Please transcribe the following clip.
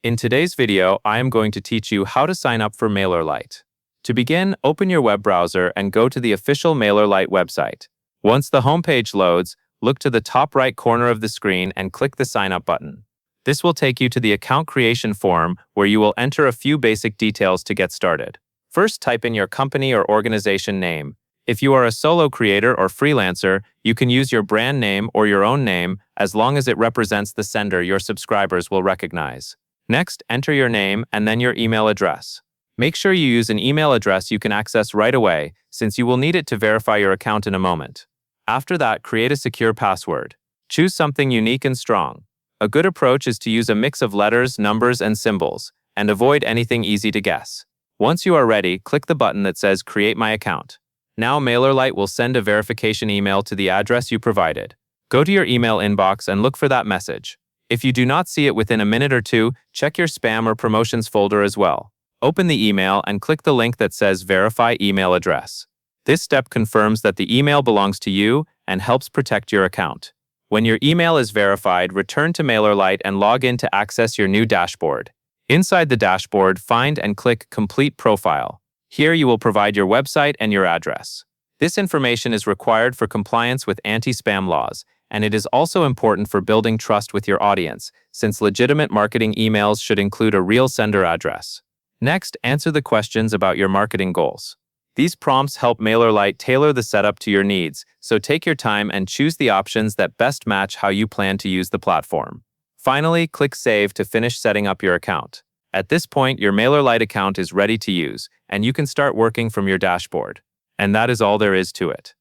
In today's video, I am going to teach you how to sign up for Mailerlite. To begin, open your web browser and go to the official Mailerlite website. Once the homepage loads, look to the top right corner of the screen and click the Sign Up button. This will take you to the account creation form where you will enter a few basic details to get started. First, type in your company or organization name. If you are a solo creator or freelancer, you can use your brand name or your own name as long as it represents the sender your subscribers will recognize. Next, enter your name and then your email address. Make sure you use an email address you can access right away, since you will need it to verify your account in a moment. After that, create a secure password. Choose something unique and strong. A good approach is to use a mix of letters, numbers, and symbols, and avoid anything easy to guess. Once you are ready, click the button that says Create My Account. Now Mailerlite will send a verification email to the address you provided. Go to your email inbox and look for that message. If you do not see it within a minute or two, check your spam or promotions folder as well. Open the email and click the link that says Verify Email Address. This step confirms that the email belongs to you and helps protect your account. When your email is verified, return to Mailerlite and log in to access your new dashboard. Inside the dashboard, find and click Complete Profile. Here you will provide your website and your address. This information is required for compliance with anti-spam laws, and it is also important for building trust with your audience, since legitimate marketing emails should include a real sender address. Next, answer the questions about your marketing goals. These prompts help Mailerlite tailor the setup to your needs, so take your time and choose the options that best match how you plan to use the platform. Finally, click Save to finish setting up your account. At this point, your Mailerlite account is ready to use, and you can start working from your dashboard. And that is all there is to it.